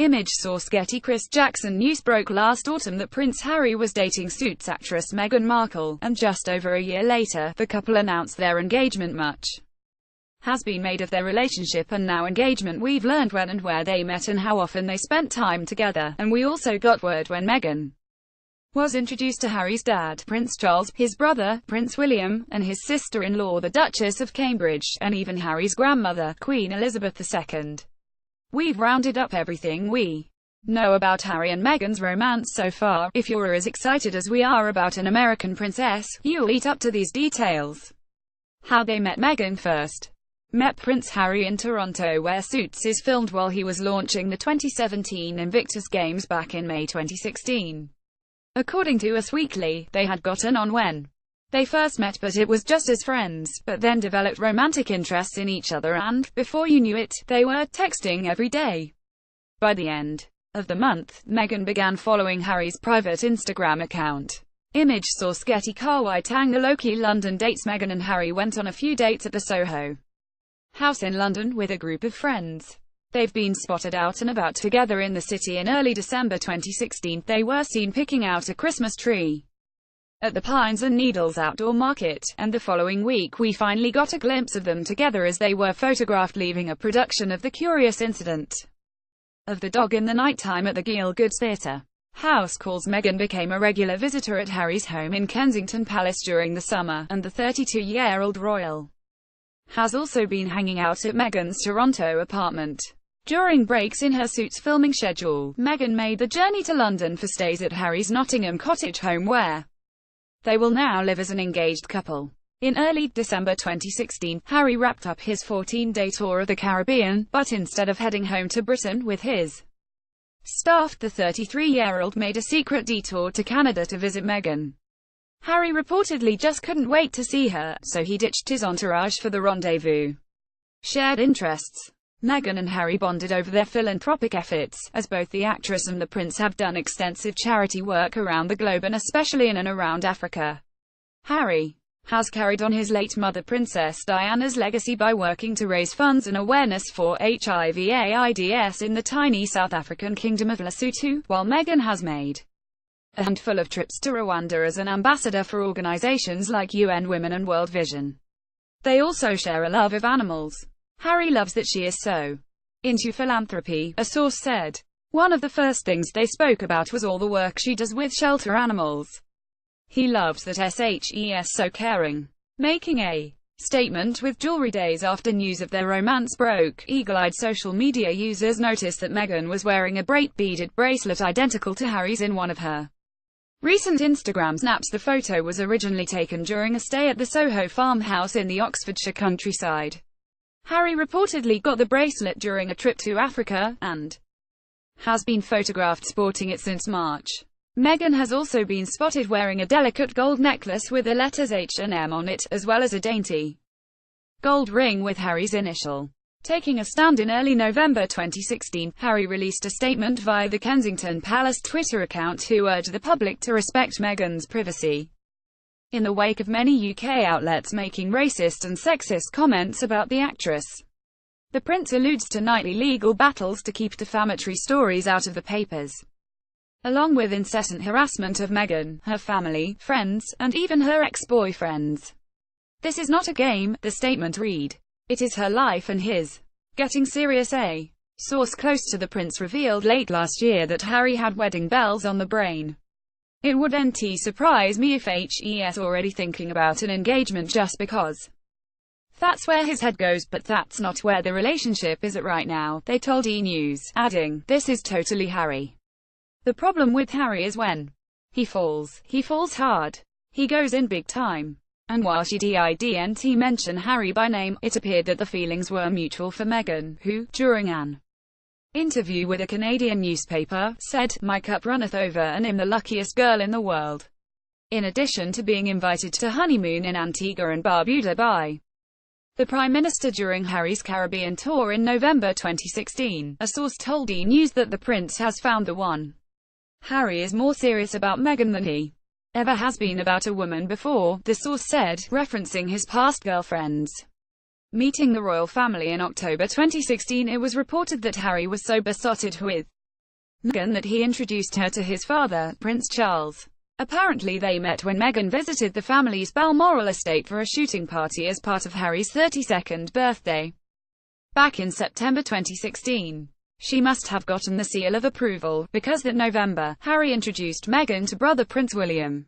Image source Getty Chris Jackson. News broke last autumn that Prince Harry was dating Suits actress Meghan Markle, and just over a year later, the couple announced their engagement. Much has been made of their relationship and now engagement. We've learned when and where they met and how often they spent time together, and we also got word when Meghan was introduced to Harry's dad, Prince Charles, his brother, Prince William, and his sister-in-law, the Duchess of Cambridge, and even Harry's grandmother, Queen Elizabeth II. We've rounded up everything we know about Harry and Meghan's romance so far. If you're as excited as we are about an American princess, you'll eat up to these details. How they met. Meghan first met Prince Harry in Toronto, where Suits is filmed, while he was launching the 2017 Invictus Games back in May 2016. According to Us Weekly, they had gotten on when they first met, but it was just as friends, but then developed romantic interests in each other and, before you knew it, they were texting every day. By the end of the month, Meghan began following Harry's private Instagram account. Image source Getty. Carwai Tangaloki. London dates. Meghan and Harry went on a few dates at the Soho house in London with a group of friends. They've been spotted out and about together in the city. In early December 2016, they were seen picking out a Christmas tree at the Pines and Needles outdoor market, and the following week we finally got a glimpse of them together as they were photographed leaving a production of The Curious Incident of the Dog in the Nighttime at the Gielgud Theatre House Calls. Meghan became a regular visitor at Harry's home in Kensington Palace during the summer, and the 32-year-old royal has also been hanging out at Meghan's Toronto apartment. During breaks in her Suits filming schedule, Meghan made the journey to London for stays at Harry's Nottingham cottage home, where they will now live as an engaged couple. In early December 2016, Harry wrapped up his 14-day tour of the Caribbean, but instead of heading home to Britain with his staff, the 33-year-old made a secret detour to Canada to visit Meghan. Harry reportedly just couldn't wait to see her, so he ditched his entourage for the rendezvous. Shared interests. Meghan and Harry bonded over their philanthropic efforts, as both the actress and the prince have done extensive charity work around the globe and especially in and around Africa. Harry has carried on his late mother Princess Diana's legacy by working to raise funds and awareness for HIV/AIDS in the tiny South African kingdom of Lesotho, while Meghan has made a handful of trips to Rwanda as an ambassador for organizations like UN Women and World Vision. They also share a love of animals. Harry loves that she is so into philanthropy, a source said. One of the first things they spoke about was all the work she does with shelter animals. He loves that she's so caring. Making a statement with jewelry days after news of their romance broke, eagle-eyed social media users noticed that Meghan was wearing a bright beaded bracelet identical to Harry's in one of her recent Instagram snaps. The photo was originally taken during a stay at the Soho farmhouse in the Oxfordshire countryside. Harry reportedly got the bracelet during a trip to Africa, and has been photographed sporting it since March. Meghan has also been spotted wearing a delicate gold necklace with the letters H&M on it, as well as a dainty gold ring with Harry's initial. Taking a stand in early November 2016, Harry released a statement via the Kensington Palace Twitter account who urged the public to respect Meghan's privacy. In the wake of many UK outlets making racist and sexist comments about the actress, the prince alludes to nightly legal battles to keep defamatory stories out of the papers, along with incessant harassment of Meghan, her family, friends, and even her ex-boyfriends. "This is not a game," the statement read. "It is her life and his." Getting serious. A source close to the prince revealed late last year that Harry had wedding bells on the brain. "It wouldn't surprise me if he's already thinking about an engagement just because that's where his head goes, but that's not where the relationship is at right now," they told E! News, adding, "This is totally Harry. The problem with Harry is when he falls hard. He goes in big time." And while she didn't mention Harry by name, it appeared that the feelings were mutual for Meghan, who, during an interview with a Canadian newspaper, said, "My cup runneth over and I'm the luckiest girl in the world." In addition to being invited to honeymoon in Antigua and Barbuda by the Prime Minister during Harry's Caribbean tour in November 2016, a source told E! News that the prince has found the one. Harry is more serious about Meghan than he ever has been about a woman before, the source said, referencing his past girlfriends. Meeting the royal family in October 2016, it was reported that Harry was so besotted with Meghan that he introduced her to his father, Prince Charles. Apparently they met when Meghan visited the family's Balmoral estate for a shooting party as part of Harry's 32nd birthday. Back in September 2016. She must have gotten the seal of approval, because that November, Harry introduced Meghan to brother Prince William.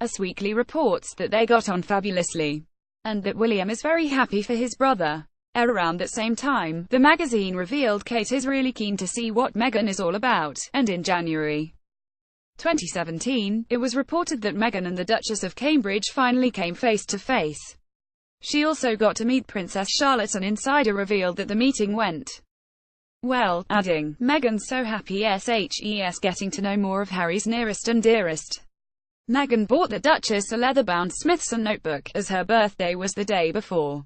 Us Weekly reports that they got on fabulously, and that William is very happy for his brother. Around that same time, the magazine revealed Kate is really keen to see what Meghan is all about, and in January 2017, it was reported that Meghan and the Duchess of Cambridge finally came face to face. She also got to meet Princess Charlotte. An insider revealed that the meeting went well, adding, "Meghan's so happy shes getting to know more of Harry's nearest and dearest." Meghan bought the Duchess a leather-bound Smithson notebook, as her birthday was the day before.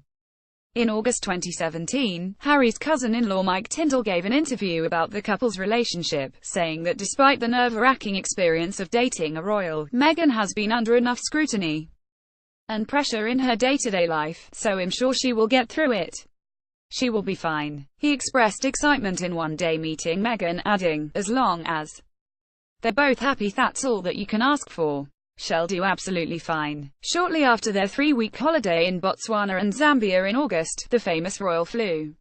In August 2017, Harry's cousin-in-law Mike Tindall gave an interview about the couple's relationship, saying that despite the nerve-wracking experience of dating a royal, Meghan has been under enough scrutiny and pressure in her day-to-day life, so I'm sure she will get through it. She will be fine. He expressed excitement in one day meeting Meghan, adding, "As long as they're both happy, that's all that you can ask for. She'll do absolutely fine." Shortly after their 3-week holiday in Botswana and Zambia in August, the famous royal flew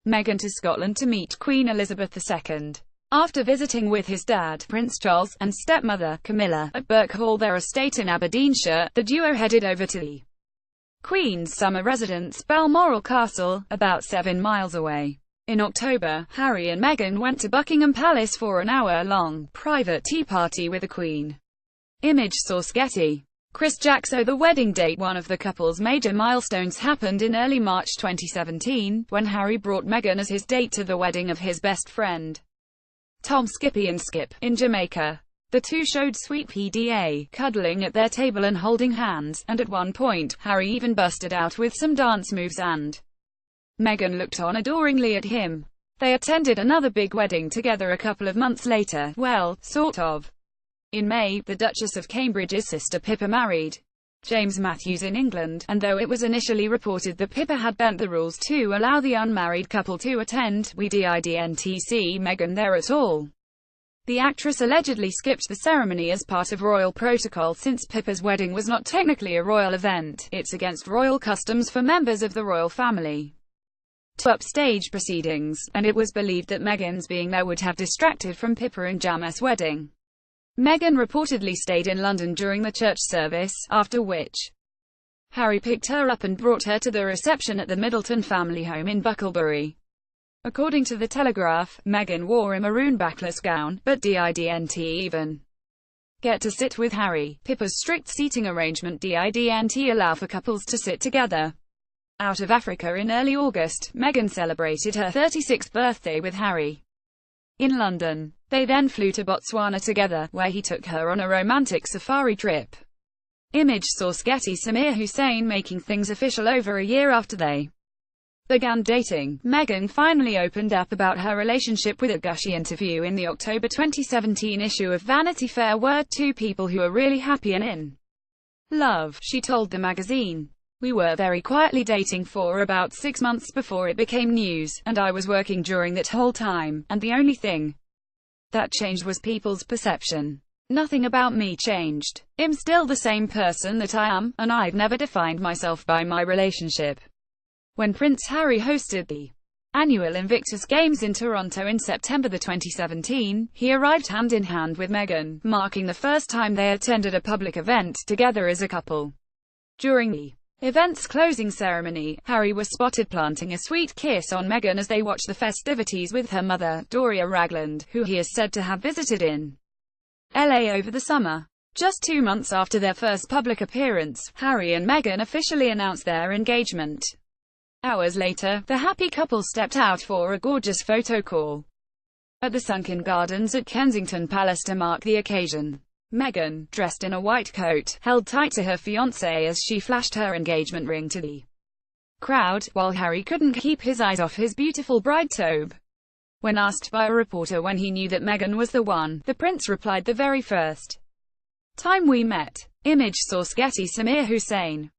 Meghan to Scotland to meet Queen Elizabeth II. After visiting with his dad, Prince Charles, and stepmother, Camilla, at Birkhall, their estate in Aberdeenshire, the duo headed over to the Queen's summer residence, Balmoral Castle, about 7 miles away. In October, Harry and Meghan went to Buckingham Palace for an hour-long, private tea party with the Queen. Image source Getty Chris Jackson. The wedding date. One of the couple's major milestones happened in early March 2017, when Harry brought Meghan as his date to the wedding of his best friend, Tom Skippy and Skip, in Jamaica. The two showed sweet PDA, cuddling at their table and holding hands, and at one point, Harry even busted out with some dance moves and Meghan looked on adoringly at him. They attended another big wedding together a couple of months later, well, sort of. In May, the Duchess of Cambridge's sister Pippa married James Matthews in England, and though it was initially reported that Pippa had bent the rules to allow the unmarried couple to attend, we didn't see Meghan there at all. The actress allegedly skipped the ceremony as part of royal protocol since Pippa's wedding was not technically a royal event. It's against royal customs for members of the royal family to upstage proceedings, and it was believed that Meghan's being there would have distracted from Pippa and James's wedding. Meghan reportedly stayed in London during the church service, after which Harry picked her up and brought her to the reception at the Middleton family home in Bucklebury. According to The Telegraph, Meghan wore a maroon backless gown, but didn't even get to sit with Harry. Pippa's strict seating arrangement didn't allow for couples to sit together. Out of Africa in early August, Meghan celebrated her 36th birthday with Harry in London. They then flew to Botswana together, where he took her on a romantic safari trip. Image source Getty. Samir Hussein. Making things official. Over a year after they began dating, Meghan finally opened up about her relationship with a gushy interview in the October 2017 issue of Vanity Fair. "We're two people who are really happy and in love," she told the magazine. "We were very quietly dating for about 6 months before it became news, and I was working during that whole time, and the only thing that changed was people's perception. Nothing about me changed. I'm still the same person that I am, and I've never defined myself by my relationship." When Prince Harry hosted the annual Invictus Games in Toronto in September 2017, he arrived hand-in-hand with Meghan, marking the first time they attended a public event together as a couple. During the event's closing ceremony, Harry was spotted planting a sweet kiss on Meghan as they watched the festivities with her mother, Doria Ragland, who he is said to have visited in LA over the summer. Just 2 months after their first public appearance, Harry and Meghan officially announced their engagement. Hours later, the happy couple stepped out for a gorgeous photo call at the Sunken Gardens at Kensington Palace to mark the occasion. Meghan, dressed in a white coat, held tight to her fiancé as she flashed her engagement ring to the crowd, while Harry couldn't keep his eyes off his beautiful bride tobe. When asked by a reporter when he knew that Meghan was the one, the prince replied, "The very first time we met." Image source Getty. Samir Hussein.